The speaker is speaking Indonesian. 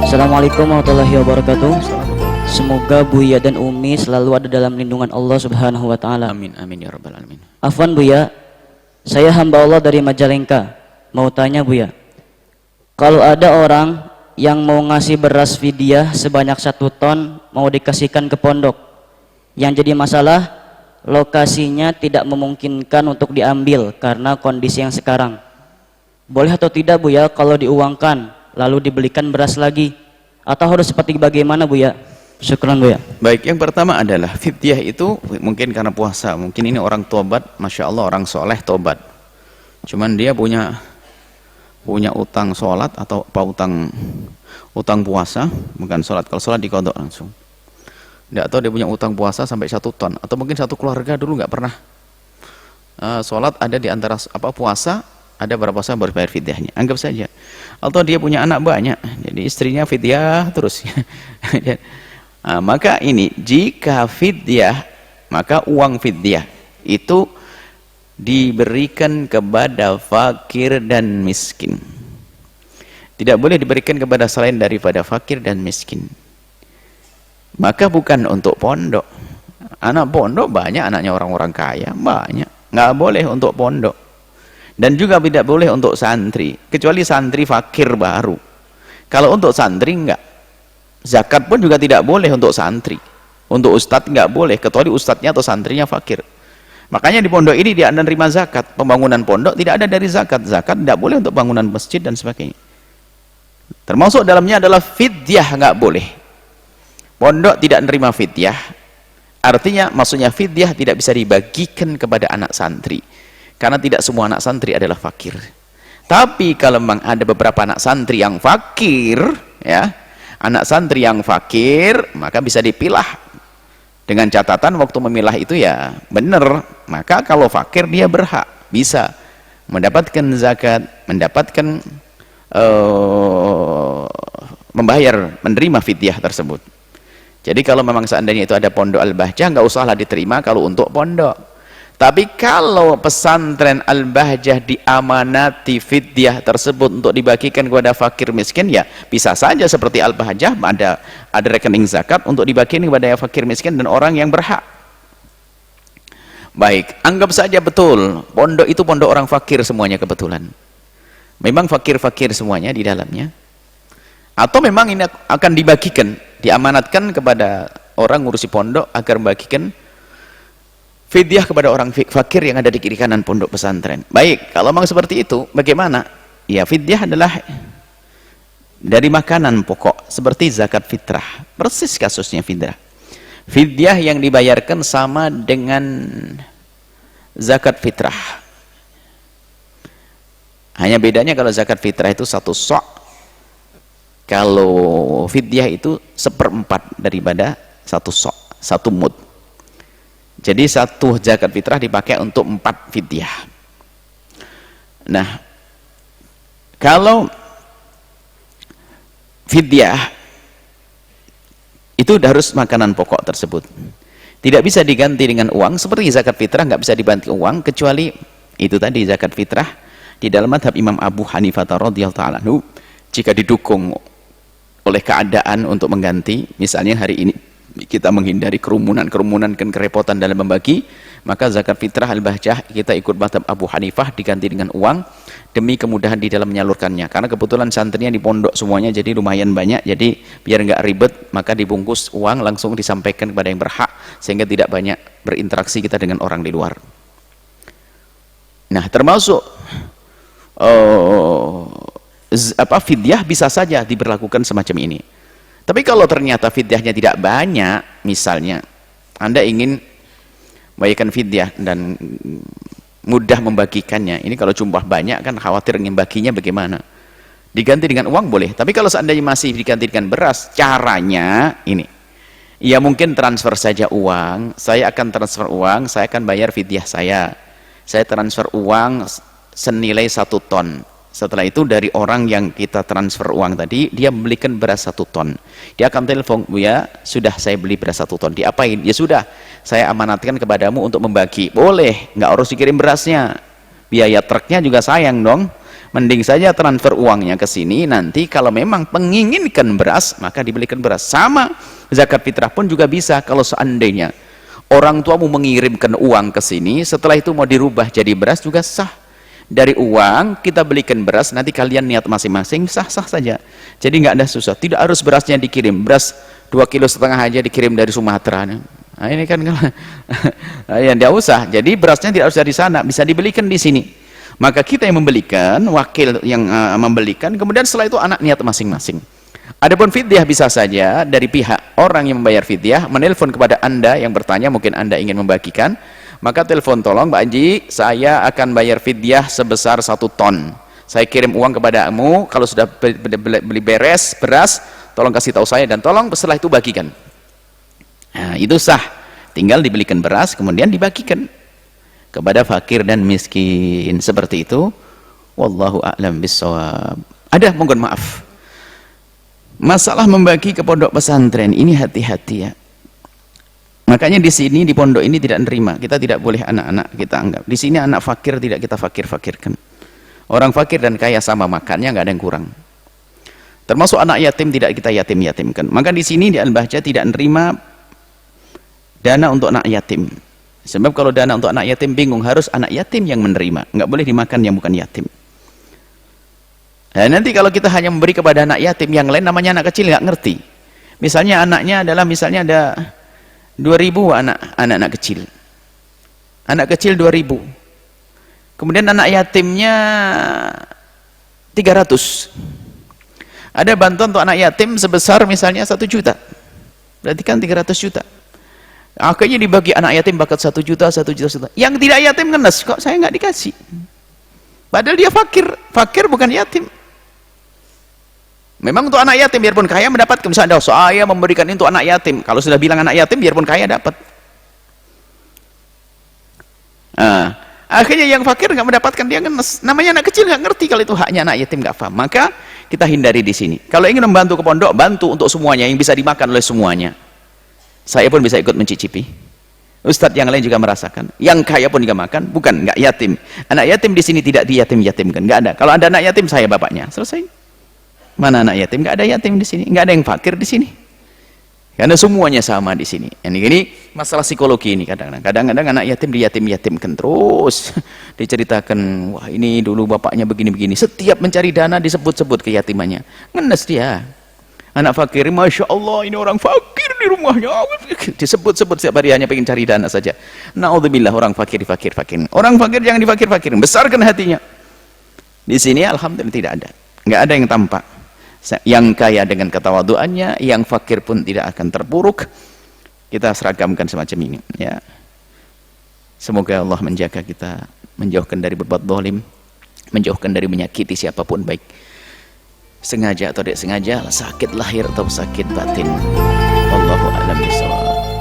Assalamualaikum warahmatullahi wabarakatuh. Semoga Buya dan Umi selalu ada dalam lindungan Allah Subhanahu wa taala. Amin amin ya rabbal alamin. Afwan Buya, saya hamba Allah dari Majalengka. Mau tanya Buya, kalau ada orang yang mau ngasih beras fidyah sebanyak 1 ton mau dikasihkan ke pondok, yang jadi masalah lokasinya tidak memungkinkan untuk diambil karena kondisi yang sekarang, boleh atau tidak Buya kalau diuangkan lalu dibelikan beras lagi, atau harus seperti bagaimana Buya? Syukran Buya. Baik, yang pertama adalah fidyah itu mungkin karena puasa, mungkin ini orang tobat, masya Allah orang soleh tobat, cuman dia punya utang sholat atau apa utang puasa, bukan sholat, kalau sholat dikodok langsung. Tidak tahu dia punya utang puasa sampai 1 ton, atau mungkin satu keluarga dulu nggak pernah sholat, ada di antara apa puasa ada berapa puasa baru bayar fidyahnya, anggap saja. Atau dia punya anak banyak, jadi istrinya fidyah terus. Maka ini jika fidyah, maka uang fidyah itu diberikan kepada fakir dan miskin, tidak boleh diberikan kepada selain daripada fakir dan miskin. Maka bukan untuk pondok, anak pondok banyak, anaknya orang-orang kaya banyak, nggak boleh untuk pondok, dan juga tidak boleh untuk santri, kecuali santri fakir baru. Kalau untuk santri enggak. Zakat pun juga tidak boleh untuk santri, untuk ustadz nggak boleh, kecuali ustadznya atau santrinya fakir. Makanya di pondok ini dia menerima zakat, pembangunan pondok tidak ada dari zakat, zakat tidak boleh untuk bangunan masjid dan sebagainya. Termasuk dalamnya adalah fidyah, nggak boleh. Pondok tidak menerima fidyah, artinya maksudnya fidyah tidak bisa dibagikan kepada anak santri, karena tidak semua anak santri adalah fakir. Tapi kalau memang ada beberapa anak santri yang fakir, ya, anak santri yang fakir, maka bisa dipilah dengan catatan waktu memilah itu ya benar. Maka kalau fakir dia berhak bisa mendapatkan zakat, mendapatkan membayar, menerima fidyah tersebut. Jadi kalau memang seandainya itu ada pondok Al-Bahjah, nggak usahlah diterima kalau untuk pondok. Tapi kalau pesantren Al-Bahjah diamanati fidyah tersebut untuk dibagikan kepada fakir miskin, ya bisa saja seperti Al-Bahjah ada rekening zakat untuk dibagikan kepada fakir miskin dan orang yang berhak. Baik, anggap saja betul pondok itu pondok orang fakir semuanya, kebetulan memang fakir-fakir semuanya di dalamnya, atau memang ini akan dibagikan, diamanatkan kepada orang ngurusi pondok agar membagikan fidyah kepada orang fakir yang ada di kiri kanan pondok pesantren. Baik, kalau memang seperti itu bagaimana? Ya fidyah adalah dari makanan pokok seperti zakat fitrah, persis kasusnya fitrah. Fidyah yang dibayarkan sama dengan zakat fitrah, hanya bedanya kalau zakat fitrah itu 1 sok', kalau fidyah itu 1/4 daripada 1 sok', 1 mud. Jadi 1 zakat fitrah dipakai untuk 4 fidyah. Nah, kalau fidyah itu harus makanan pokok tersebut, tidak bisa diganti dengan uang. Seperti zakat fitrah nggak bisa diganti uang, kecuali itu tadi zakat fitrah di dalam mazhab Imam Abu Hanifah radhiyallahu ta'ala anhu, jika didukung oleh keadaan untuk mengganti. Misalnya hari ini kita menghindari kerumunan kan kerepotan dalam membagi, maka zakat fitrah Al-Bahjah kita ikut mazhab Abu Hanifah diganti dengan uang demi kemudahan di dalam menyalurkannya, karena kebetulan santrinya di pondok semuanya jadi lumayan banyak, jadi biar nggak ribet maka dibungkus uang langsung disampaikan kepada yang berhak, sehingga tidak banyak berinteraksi kita dengan orang di luar. Nah, termasuk fidyah bisa saja diberlakukan semacam ini. Tapi kalau ternyata fidyahnya tidak banyak, misalnya Anda ingin membayarkan fidyah dan mudah membagikannya, ini kalau jumlah banyak kan khawatir ingin baginya bagaimana, diganti dengan uang boleh. Tapi kalau seandainya masih diganti dengan beras, caranya ini, ya mungkin transfer saja uang, saya akan transfer uang, saya akan bayar fidyah saya transfer uang senilai 1 ton. Setelah itu dari orang yang kita transfer uang tadi, dia membelikan beras 1 ton. Dia akan telepon, ya sudah saya beli beras 1 ton. Diapain? Ya sudah, saya amanatkan kepadamu untuk membagi. Boleh, nggak harus dikirim berasnya. Biaya truknya juga sayang dong. Mending saja transfer uangnya ke sini, nanti kalau memang menginginkan beras, maka dibelikan beras. Sama, zakat fitrah pun juga bisa. Kalau seandainya orang tuamu mengirimkan uang ke sini, setelah itu mau dirubah jadi beras juga sah. Dari uang kita belikan beras, nanti kalian niat masing-masing, sah-sah saja. Jadi nggak ada susah, tidak harus berasnya dikirim. Beras 2,5 kilo aja dikirim dari Sumatera. Nah ini kan ya tidak usah. Jadi berasnya tidak harus dari sana, bisa dibelikan di sini. Maka kita yang membelikan, wakil yang membelikan, kemudian setelah itu anak niat masing-masing. Adapun fidyah bisa saja dari pihak orang yang membayar fidyah menelpon kepada Anda yang bertanya, mungkin Anda ingin membagikan, maka telepon, tolong Mbak Haji, saya akan bayar fidyah sebesar 1 ton. Saya kirim uang kepadamu, kalau sudah beli beres beras, tolong kasih tahu saya dan tolong setelah itu bagikan. Nah, itu sah. Tinggal dibelikan beras kemudian dibagikan kepada fakir dan miskin, seperti itu. Wallahu a'lam bissawab. Ada, mohon maaf, masalah membagi ke pondok pesantren ini hati-hati ya. Makanya di sini, di pondok ini tidak nerima, kita tidak boleh anak-anak kita anggap di sini anak fakir, tidak kita fakir-fakirkan. Orang fakir dan kaya sama makannya, nggak ada yang kurang. Termasuk anak yatim tidak kita yatim-yatimkan. Maka di sini di Al-Bahjah tidak nerima dana untuk anak yatim. Sebab kalau dana untuk anak yatim bingung, harus anak yatim yang menerima, nggak boleh dimakan yang bukan yatim. Nah, nanti kalau kita hanya memberi kepada anak yatim, yang lain namanya anak kecil nggak ngerti. Misalnya anaknya adalah, misalnya ada 2.000 anak-anak kecil. Anak kecil 2.000. Kemudian anak yatimnya 300. Ada bantuan untuk anak yatim sebesar misalnya 1 juta. Berarti kan 300 juta. Akhirnya dibagi anak yatim bakat 1 juta, 1 juta. Yang tidak yatim ngenes, kok saya nggak dikasih? Padahal dia fakir. Fakir bukan yatim. Memang untuk anak yatim biarpun kaya mendapat, misalnya saya memberikan itu untuk anak yatim. Kalau sudah bilang anak yatim biarpun kaya dapat. Nah, akhirnya yang fakir nggak mendapatkan, dia ngenes. Namanya anak kecil nggak ngerti kalau itu haknya anak yatim, nggak paham. Maka kita hindari di sini. Kalau ingin membantu ke pondok, bantu untuk semuanya yang bisa dimakan oleh semuanya. Saya pun bisa ikut mencicipi. Ustadz yang lain juga merasakan. Yang kaya pun juga makan, bukan nggak yatim. Anak yatim di sini tidak diyatim-yatimkan, nggak ada. Kalau ada anak yatim, saya bapaknya. Selesai. Mana anak yatim? Nggak ada yatim di sini, nggak ada yang fakir di sini. Karena semuanya sama di sini. Ini masalah psikologi ini kadang-kadang anak yatim diyatim-yatimkan terus. Diceritakan, wah ini dulu bapaknya begini-begini. Setiap mencari dana disebut-sebut keyatimannya. Ngenes dia. Anak fakir, masya Allah ini orang fakir di rumahnya, disebut-sebut setiap hari hanya pengen cari dana saja. Naudzubillah, orang fakir. Orang fakir jangan difakir-fakirin, besarkan hatinya. Di sini alhamdulillah tidak ada, nggak ada yang tampak. Yang kaya dengan ketawaduannya, yang fakir pun tidak akan terpuruk. Kita seragamkan semacam ini. Ya, semoga Allah menjaga kita, menjauhkan dari berbuat zalim, menjauhkan dari menyakiti siapapun, baik sengaja atau tidak sengaja, sakit lahir atau sakit batin. Wallahu a'lam bishawab.